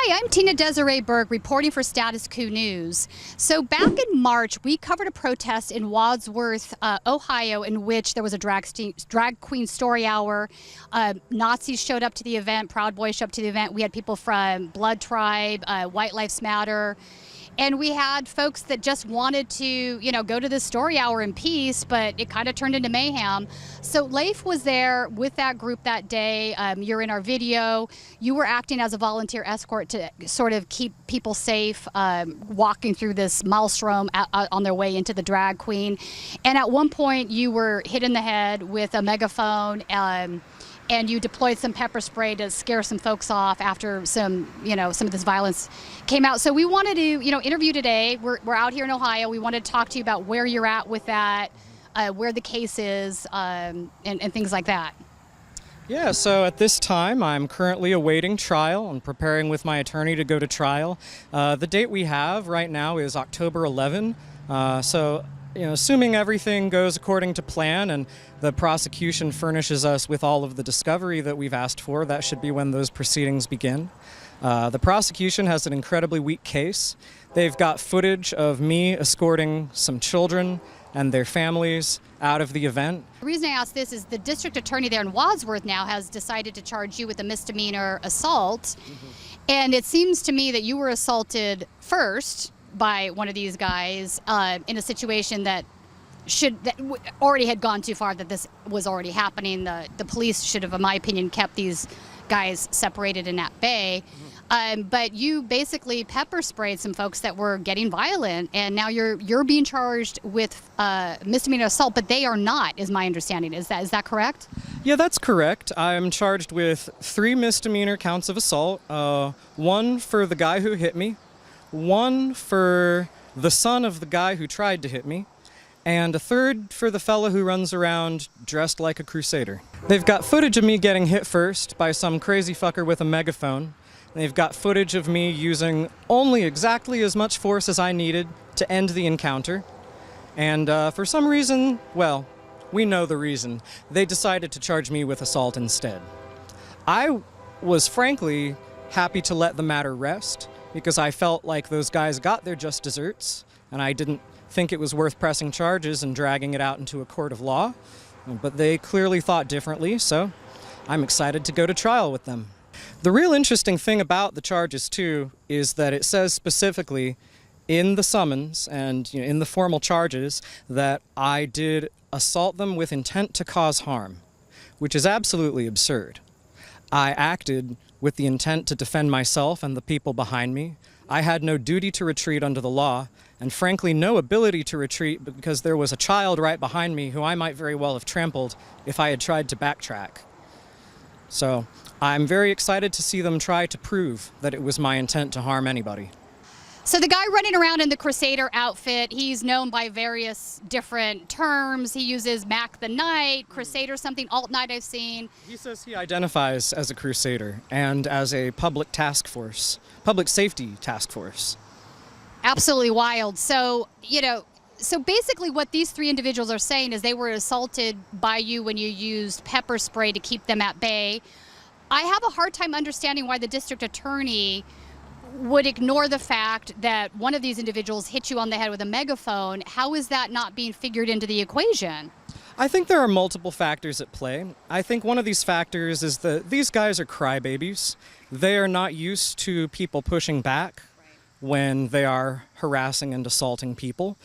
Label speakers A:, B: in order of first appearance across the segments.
A: Hi, I'm Tina-Desiree Berg reporting for Status Coup News. So back in March, we covered a protest in Wadsworth, Ohio, in which there was a drag queen story hour. Nazis showed up to the event, Proud Boys showed up to the event. We had people from Blood Tribe, White Lives Matter. And we had folks that just wanted to, go to this story hour in peace, but it kind of turned into mayhem. So Leif was there with that group that day. You're in our video. You were acting as a volunteer escort to sort of keep people safe, walking through this maelstrom on their way into the drag queen. And at one point, you were hit in the head with a megaphone. And you deployed some pepper spray to scare some folks off after some of this violence came out. So we wanted to, interview today. We're out here in Ohio. We wanted to talk to you about where you're at with that, where the case is, and things like that.
B: Yeah, so at this time, I'm currently awaiting trial. I'm preparing with my attorney to go to trial. The date we have right now is October 11. Assuming everything goes according to plan and the prosecution furnishes us with all of the discovery that we've asked for, that should be when those proceedings begin. The prosecution has an incredibly weak case. They've got footage of me escorting some children and their families out of the event.
A: The reason I ask this is the district attorney there in Wadsworth now has decided to charge you with a misdemeanor assault. And it seems to me that you were assaulted first by one of these guys in a situation that already had gone too far, that this was already happening. The police should have, in my opinion, kept these guys separated and at bay. But you basically pepper sprayed some folks that were getting violent, and now you're being charged with misdemeanor assault, but they are not, is my understanding. Is that correct?
B: Yeah, that's correct. I'm charged with 3 misdemeanor counts of assault, 1 for the guy who hit me, 1 for the son of the guy who tried to hit me, and a 3rd for the fella who runs around dressed like a crusader. They've got footage of me getting hit first by some crazy fucker with a megaphone. They've got footage of me using only exactly as much force as I needed to end the encounter. And for some reason, well, we know the reason, they decided to charge me with assault instead. I was frankly happy to let the matter rest, because I felt like those guys got their just desserts, and I didn't think it was worth pressing charges and dragging it out into a court of law. But they clearly thought differently, so I'm excited to go to trial with them. The real interesting thing about the charges, too, is that it says specifically in the summons and in the formal charges that I did assault them with intent to cause harm, which is absolutely absurd. I acted with the intent to defend myself and the people behind me. I had no duty to retreat under the law, and frankly no ability to retreat because there was a child right behind me who I might very well have trampled if I had tried to backtrack. So I'm very excited to see them try to prove that it was my intent to harm anybody.
A: So the guy running around in the Crusader outfit, he's known by various different terms. He uses Mac the Knight, Crusader something, Alt Knight I've seen.
B: He says he identifies as a Crusader and as a public safety task force.
A: Absolutely wild. So, so basically what these 3 individuals are saying is they were assaulted by you when you used pepper spray to keep them at bay. I have a hard time understanding why the district attorney would ignore the fact that one of these individuals hit you on the head with a megaphone. How is that not being figured into the equation?
B: I think there are multiple factors at play. I think one of these factors is that these guys are crybabies. They are not used to people pushing back when they are harassing and assaulting people.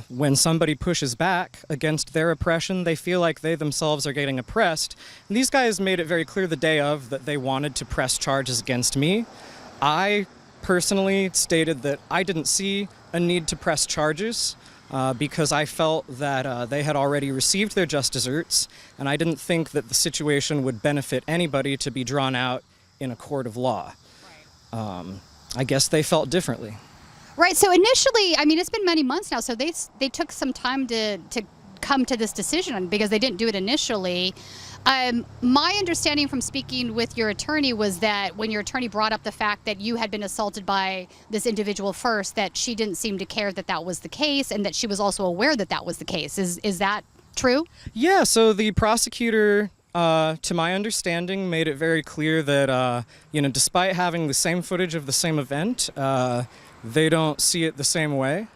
B: When somebody pushes back against their oppression, they feel like they themselves are getting oppressed. And these guys made it very clear the day of that they wanted to press charges against me. I personally stated that I didn't see a need to press charges because I felt that they had already received their just desserts, and I didn't think that the situation would benefit anybody to be drawn out in a court of law. I guess they felt differently.
A: Right, so initially, I mean, it's been many months now, so they took some time to come to this decision because they didn't do it initially. My understanding from speaking with your attorney was that when your attorney brought up the fact that you had been assaulted by this individual first, that she didn't seem to care that that was the case, and that she was also aware that that was the case. Is that true?
B: Yeah, so the prosecutor to my understanding, made it very clear that, despite having the same footage of the same event, they don't see it the same way.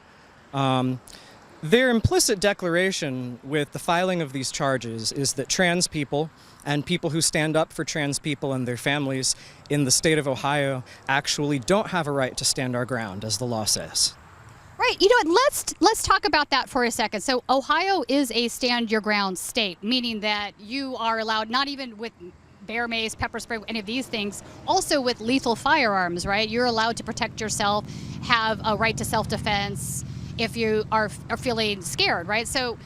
B: Their implicit declaration with the filing of these charges is that trans people and people who stand up for trans people and their families in the state of Ohio actually don't have a right to stand our ground, as the law says.
A: Right. You know what? Let's talk about that for a second. So Ohio is a stand your ground state, meaning that you are allowed, not even with bear mace, pepper spray, any of these things, also with lethal firearms, right? You're allowed to protect yourself, have a right to self-defense if you are feeling scared, right? So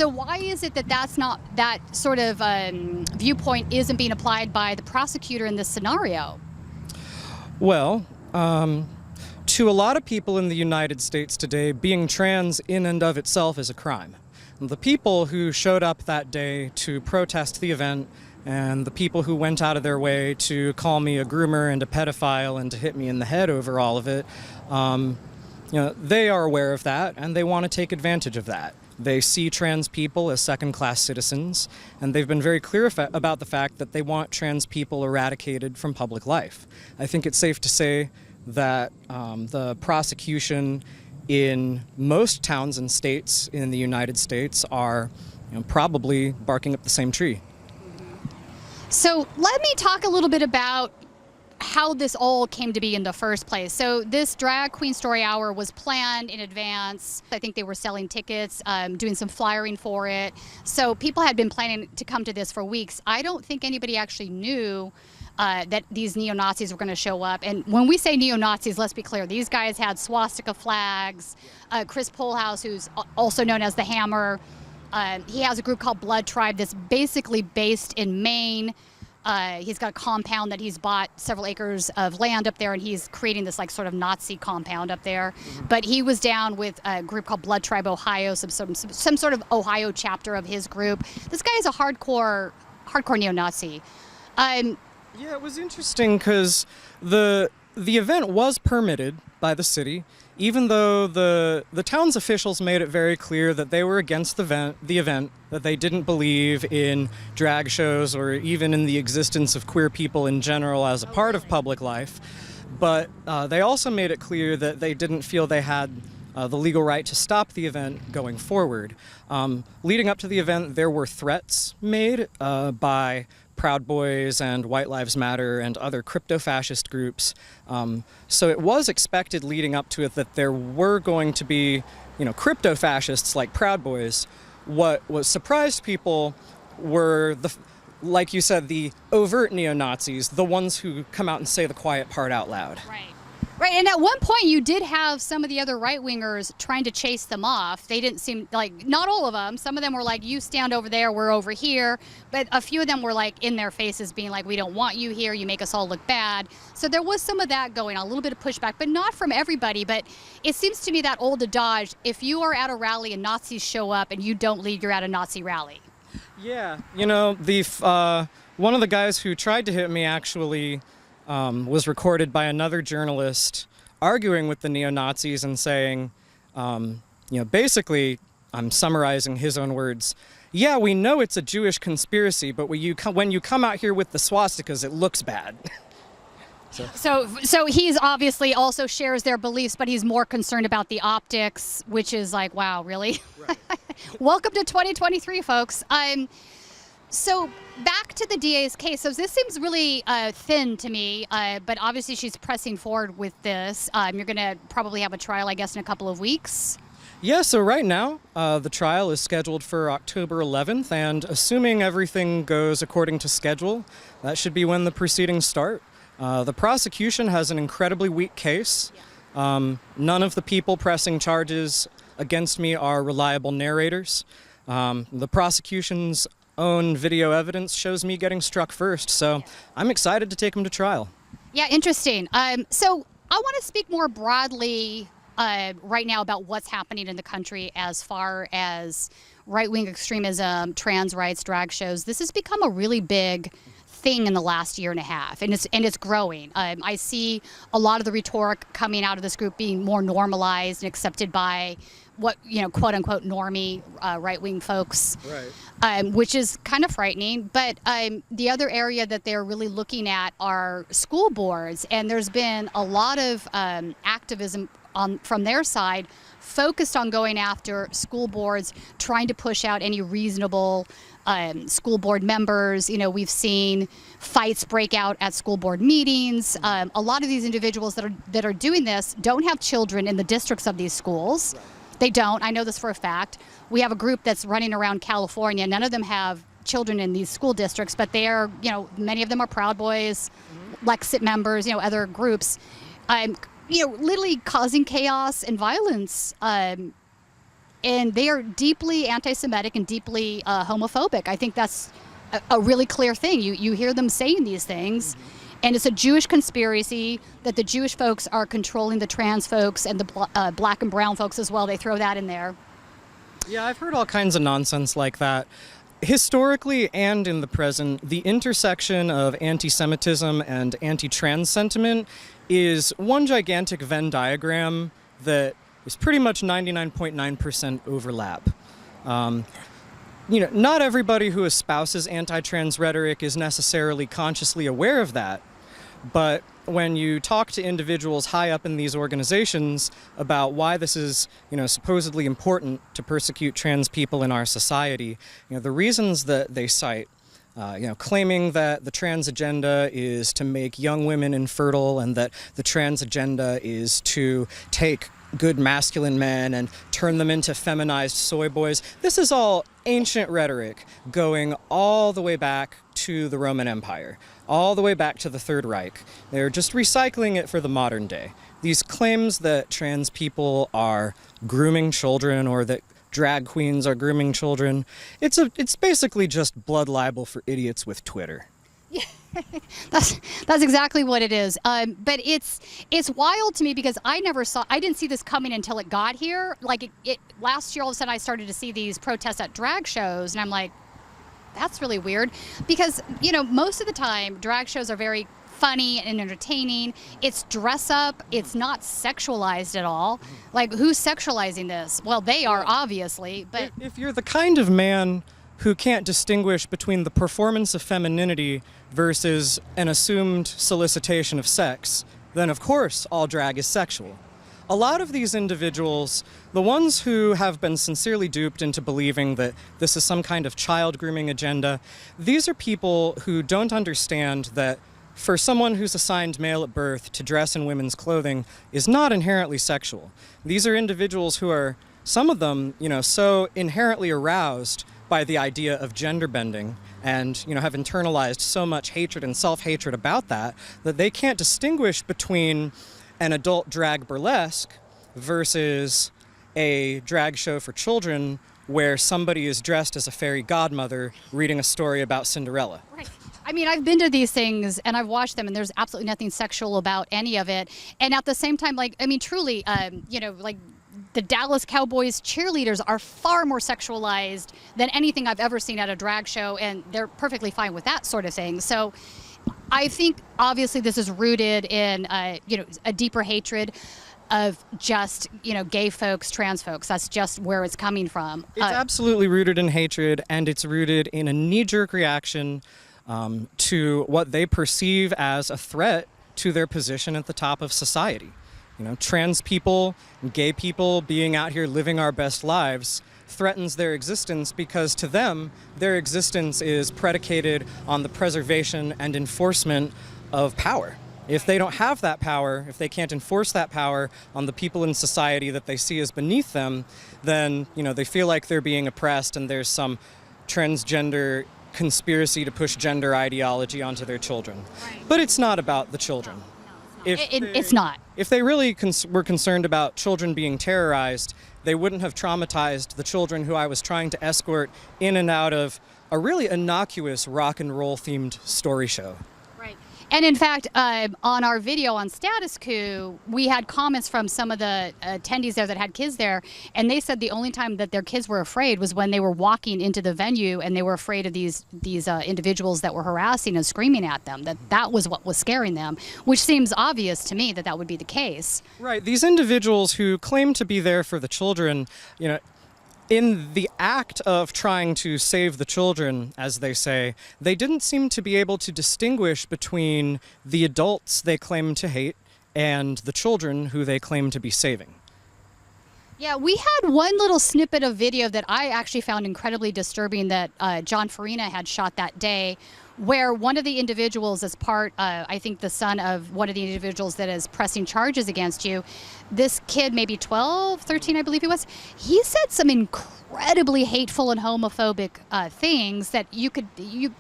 A: why is it that that sort of viewpoint isn't being applied by the prosecutor in this scenario?
B: Well, to a lot of people in the United States today, being trans in and of itself is a crime. The people who showed up that day to protest the event and the people who went out of their way to call me a groomer and a pedophile and to hit me in the head over all of it, they are aware of that and they want to take advantage of that. They see trans people as second-class citizens, and they've been very clear about the fact that they want trans people eradicated from public life. I think it's safe to say that the prosecution in most towns and states in the United States are probably barking up the same tree.
A: So let me talk a little bit about how this all came to be in the first place. So this Drag Queen Story Hour was planned in advance. I think they were selling tickets, doing some flyering for it. So people had been planning to come to this for weeks. I don't think anybody actually knew that these neo-Nazis were going to show up. And when we say neo-Nazis, let's be clear, these guys had swastika flags. Chris Polehouse, who's also known as the Hammer, he has a group called Blood Tribe that's basically based in Maine. He's got a compound that he's bought several acres of land up there, and he's creating this like sort of Nazi compound up there. Mm-hmm. But he was down with a group called Blood Tribe Ohio, some sort of Ohio chapter of his group. This guy is a hardcore neo-Nazi.
B: Yeah, it was interesting because the event was permitted by the city, even though the town's officials made it very clear that they were against the event, that they didn't believe in drag shows or even in the existence of queer people in general as a part of public life. But they also made it clear that they didn't feel they had the legal right to stop the event going forward. Leading up to the event, there were threats made by Proud Boys and White Lives Matter and other crypto-fascist groups. So it was expected leading up to it that there were going to be, crypto-fascists like Proud Boys. What surprised people were, like you said, the overt neo-Nazis, the ones who come out and say the quiet part out loud.
A: Right, and at one point you did have some of the other right-wingers trying to chase them off. They didn't seem like, not all of them, some of them were like, you stand over there, we're over here, but a few of them were like in their faces being like, we don't want you here, you make us all look bad. So there was some of that going on, a little bit of pushback, but not from everybody. But it seems to me that old adage, if you are at a rally and Nazis show up and you don't leave, you're at a Nazi rally.
B: Yeah, one of the guys who tried to hit me actually was recorded by another journalist arguing with the neo-Nazis and saying, basically, I'm summarizing his own words, yeah, we know it's a Jewish conspiracy, but when you come out here with the swastikas, it looks bad.
A: So he's obviously also shares their beliefs, but he's more concerned about the optics, which is like, wow, really? Right. Welcome to 2023, folks. So back to the DA's case. So this seems really thin to me, but obviously she's pressing forward with this. You're going to probably have a trial, I guess, in a couple of weeks.
B: Yeah, so right now the trial is scheduled for October 11th, and assuming everything goes according to schedule, that should be when the proceedings start. The prosecution has an incredibly weak case. None of the people pressing charges against me are reliable narrators. The prosecution's own video evidence shows me getting struck first, so I'm excited to take him to trial.
A: Yeah, interesting. So I want to speak more broadly right now about what's happening in the country as far as right-wing extremism, trans rights, drag shows. This has become a really big thing in the last year and a half, and it's growing. I see a lot of the rhetoric coming out of this group being more normalized and accepted by what, quote unquote normie right-wing folks,
B: Right.
A: which is kind of frightening. But the other area that they're really looking at are school boards, and there's been a lot of activism from their side focused on going after school boards, trying to push out any reasonable school board members. We've seen fights break out at school board meetings. A lot of these individuals that are doing this don't have children in the districts of these schools. They don't. I know this for a fact. We have a group that's running around California. None of them have children in these school districts, but they are, many of them are Proud Boys, Lexit members, other groups, literally causing chaos and violence. And they are deeply anti-Semitic and deeply homophobic. I think that's a really clear thing. You hear them saying these things. And it's a Jewish conspiracy that the Jewish folks are controlling the trans folks and the black and brown folks as well. They throw that in there.
B: Yeah, I've heard all kinds of nonsense like that. Historically and in the present, the intersection of anti-Semitism and anti-trans sentiment is one gigantic Venn diagram that is pretty much 99.9% overlap. Not everybody who espouses anti-trans rhetoric is necessarily consciously aware of that, but when you talk to individuals high up in these organizations about why this is, supposedly important to persecute trans people in our society, the reasons that they cite, claiming that the trans agenda is to make young women infertile and that the trans agenda is to take good masculine men and turn them into feminized soy boys. This is all ancient rhetoric going all the way back to the Roman Empire, all the way back to the Third Reich. They're just recycling it for the modern day. These claims that trans people are grooming children or that drag queens are grooming children, it's basically just blood libel for idiots with Twitter.
A: Yeah, that's exactly what it is. But it's wild to me because I didn't see this coming until it got here. Like last year, all of a sudden, I started to see these protests at drag shows, and I'm like, that's really weird, because most of the time, drag shows are very funny and entertaining. It's dress up. It's not sexualized at all. Like, who's sexualizing this? Well, they are, obviously. But
B: if you're the kind of man who can't distinguish between the performance of femininity versus an assumed solicitation of sex, then of course all drag is sexual. A lot of these individuals, the ones who have been sincerely duped into believing that this is some kind of child grooming agenda, these are people who don't understand that for someone who's assigned male at birth to dress in women's clothing is not inherently sexual. These are individuals who are, some of them, so inherently aroused by the idea of gender bending and, have internalized so much hatred and self-hatred about that they can't distinguish between an adult drag burlesque versus a drag show for children where somebody is dressed as a fairy godmother reading a story about Cinderella.
A: Right. I mean, I've been to these things and I've watched them, and there's absolutely nothing sexual about any of it. And at the same time, truly, the Dallas Cowboys cheerleaders are far more sexualized than anything I've ever seen at a drag show, and they're perfectly fine with that sort of thing. So I think obviously this is rooted in a deeper hatred of just gay folks, trans folks. That's just where it's coming from.
B: It's absolutely rooted in hatred, and it's rooted in a knee-jerk reaction to what they perceive as a threat to their position at the top of society. Trans people, gay people being out here living our best lives threatens their existence because to them, their existence is predicated on the preservation and enforcement of power. If they don't have that power, if they can't enforce that power on the people in society that they see as beneath them, then, they feel like they're being oppressed and there's some transgender conspiracy to push gender ideology onto their children.
A: Right.
B: But it's not about the children.
A: It's not.
B: If they really were concerned about children being terrorized, they wouldn't have traumatized the children who I was trying to escort in and out of a really innocuous rock and roll themed story show.
A: Right. And in fact, on our video on Status Coup, we had comments from some of the attendees there that had kids there, and they said the only time that their kids were afraid was when they were walking into the venue and they were afraid of these individuals that were harassing and screaming at them. That was what was scaring them, which seems obvious to me that that would be the case.
B: Right. These individuals who claim to be there for the children, in the act of trying to save the children, as they say, they didn't seem to be able to distinguish between the adults they claim to hate and the children who they claim to be saving.
A: Yeah, we had one little snippet of video that I actually found incredibly disturbing that Jon Farina had shot that day, where one of the individuals is I think the son of one of the individuals that is pressing charges against you, this kid, maybe 12, 13, I believe he was, he said some incredibly hateful and homophobic things that you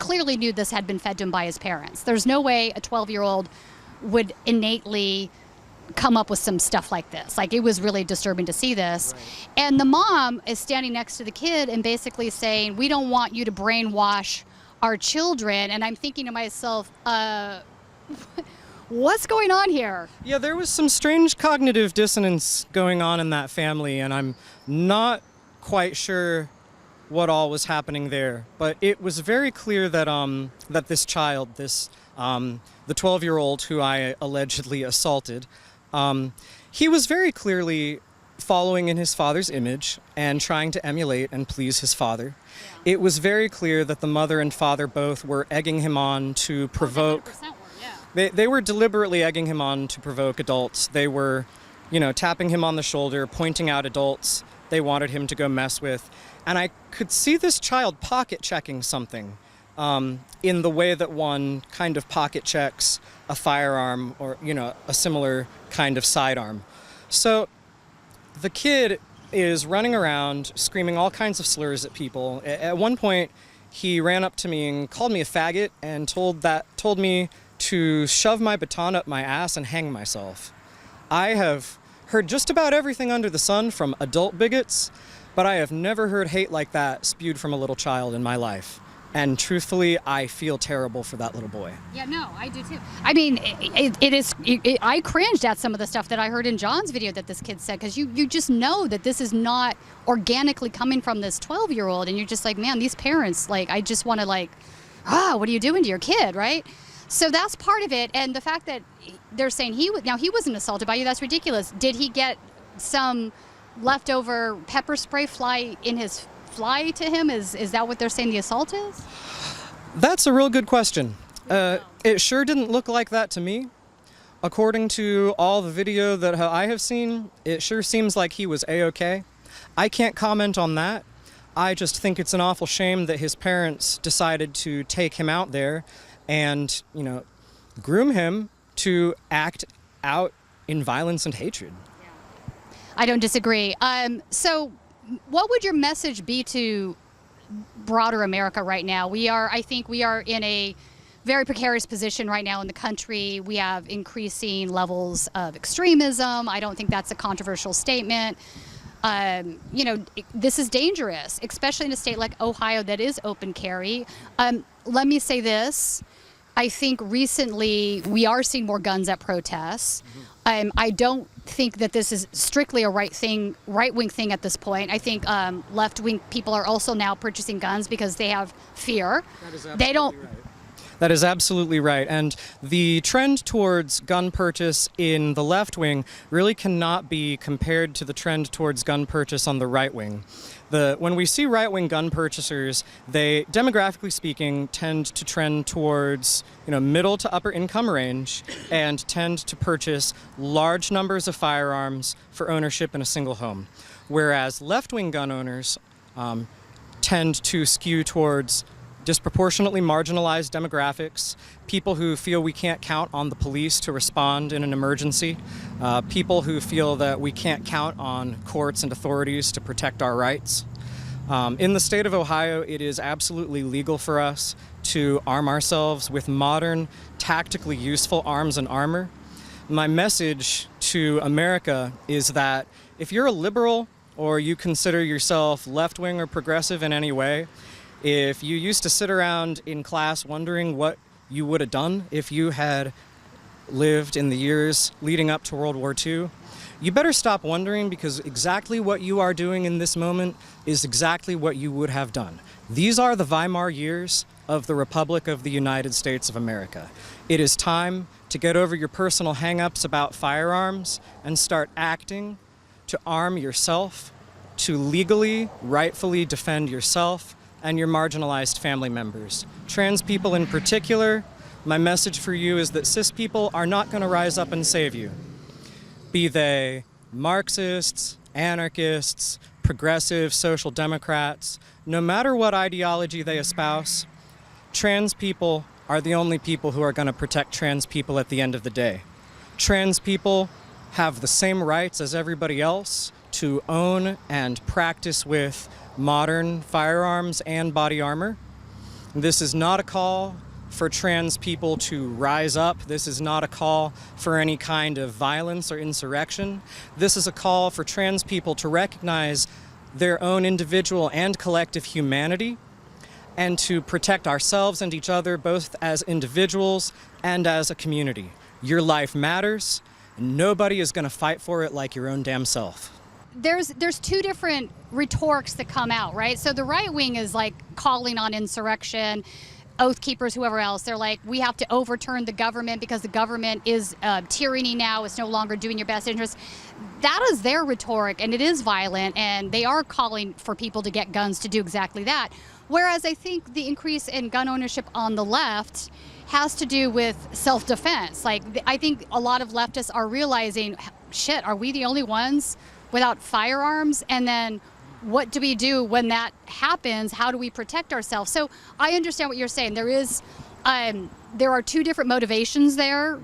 A: clearly knew this had been fed to him by his parents. There's no way a 12-year-old would innately come up with some stuff like this. Like, it was really disturbing to see this. Right. And the mom is standing next to the kid and basically saying, we don't want you to brainwash our children. And I'm thinking to myself, what's going on here?
B: Yeah, there was some strange cognitive dissonance going on in that family, and I'm not quite sure what all was happening there. But it was very clear that that this child, the 12-year-old who I allegedly assaulted, he was very clearly following in his father's image and trying to emulate and please his father. Yeah. It was very clear that the mother and father both were egging him on to provoke. They were deliberately egging him on to provoke adults. They were, tapping him on the shoulder, pointing out adults they wanted him to go mess with. And I could see this child pocket checking something in the way that one kind of pocket checks a firearm or, a similar kind of sidearm. So the kid is running around screaming all kinds of slurs at people. At one point, he ran up to me and called me a faggot and told me to shove my baton up my ass and hang myself. I have heard just about everything under the sun from adult bigots, but I have never heard hate like that spewed from a little child in my life. And truthfully, I feel terrible for that little boy.
A: Yeah, no, I do too. I mean, I cringed at some of the stuff that I heard in John's video that this kid said, because you just know that this is not organically coming from this 12-year-old, and you're just like, man, these parents, I just want to what are you doing to your kid, right? So that's part of it, and the fact that they're saying he wasn't assaulted by you, that's ridiculous. Did he get some leftover pepper spray fly to him? Is that what they're saying the assault is?
B: That's a real good question. It sure didn't look like that to me. According to all the video that I have seen, it sure seems like he was A-okay. I can't comment on that. I just think it's an awful shame that his parents decided to take him out there and, groom him to act out in violence and hatred.
A: Yeah. I don't disagree. So what would your message be to broader America right now? I think we are in a very precarious position right now in the country. We have increasing levels of extremism. I don't think that's a controversial statement. This is dangerous, especially in a state like Ohio that is open carry. Let me say this. I think recently we are seeing more guns at protests. I don't think that this is strictly a right-wing thing at this point. I think left-wing people are also now purchasing guns because they have fear.
B: That is absolutely right. That is absolutely right. And the trend towards gun purchase in the left wing really cannot be compared to the trend towards gun purchase on the right wing. When we see right-wing gun purchasers, they, demographically speaking, tend to trend towards middle to upper income range and tend to purchase large numbers of firearms for ownership in a single home. Whereas left-wing gun owners tend to skew towards disproportionately marginalized demographics, people who feel we can't count on the police to respond in an emergency, people who feel that we can't count on courts and authorities to protect our rights. In the state of Ohio, it is absolutely legal for us to arm ourselves with modern, tactically useful arms and armor. My message to America is that if you're a liberal or you consider yourself left-wing or progressive in any way, if you used to sit around in class wondering what you would have done if you had lived in the years leading up to World War II, you better stop wondering, because exactly what you are doing in this moment is exactly what you would have done. These are the Weimar years of the Republic of the United States of America. It is time to get over your personal hang-ups about firearms and start acting to arm yourself, to legally, rightfully defend yourself and your marginalized family members. Trans people in particular, my message for you is that cis people are not going to rise up and save you. Be they Marxists, anarchists, progressive social democrats, no matter what ideology they espouse, trans people are the only people who are going to protect trans people at the end of the day. Trans people have the same rights as everybody else to own and practice with modern firearms and body armor. This is not a call for trans people to rise up. This is not a call for any kind of violence or insurrection. This is a call for trans people to recognize their own individual and collective humanity and to protect ourselves and each other both as individuals and as a community. Your life matters, and nobody is going to fight for it like your own damn self.
A: There's two different rhetorics that come out, right? So the right wing is like calling on insurrection, Oath Keepers, whoever else. They're like, we have to overturn the government because the government is tyranny now. It's no longer doing your best interest. That is their rhetoric, and it is violent, and they are calling for people to get guns to do exactly that. Whereas I think the increase in gun ownership on the left has to do with self-defense. Like, I think a lot of leftists are realizing, shit, are we the only ones without firearms? And then what do we do when that happens? How do we protect ourselves? So I understand what you're saying. There are two different motivations there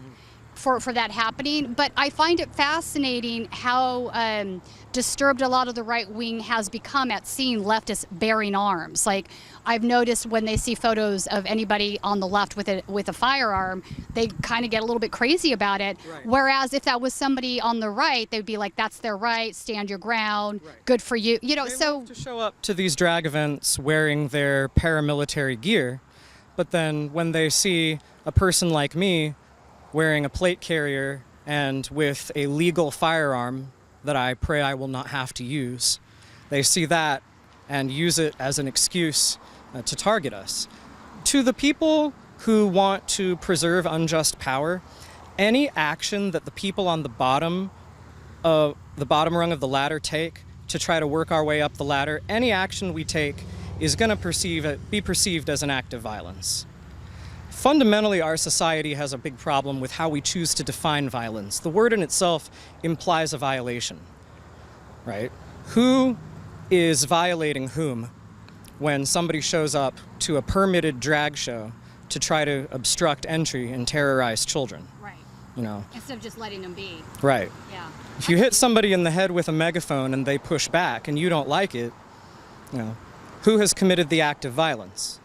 A: for that happening, but I find it fascinating how disturbed a lot of the right wing has become at seeing leftists bearing arms. Like, I've noticed when they see photos of anybody on the left with a firearm, they kind of get a little bit crazy about it. Right. Whereas if that was somebody on the right, they'd be like, that's their right, stand your ground, right, good for you. You know,
B: they
A: so
B: love to show up to these drag events wearing their paramilitary gear, but then when they see a person like me wearing a plate carrier and with a legal firearm that I pray I will not have to use, they see that and use it as an excuse to target us. To the people who want to preserve unjust power, any action that the people on the bottom rung of the ladder take to try to work our way up the ladder, any action we take is going to be perceived as an act of violence. Fundamentally, our society has a big problem with how we choose to define violence. The word in itself implies a violation, right? Who is violating whom when somebody shows up to a permitted drag show to try to obstruct entry and terrorize children?
A: Right.
B: You know,
A: instead of just letting them be.
B: Right.
A: Yeah.
B: If you hit somebody in the head with a megaphone and they push back and you don't like it, you know, who has committed the act of violence?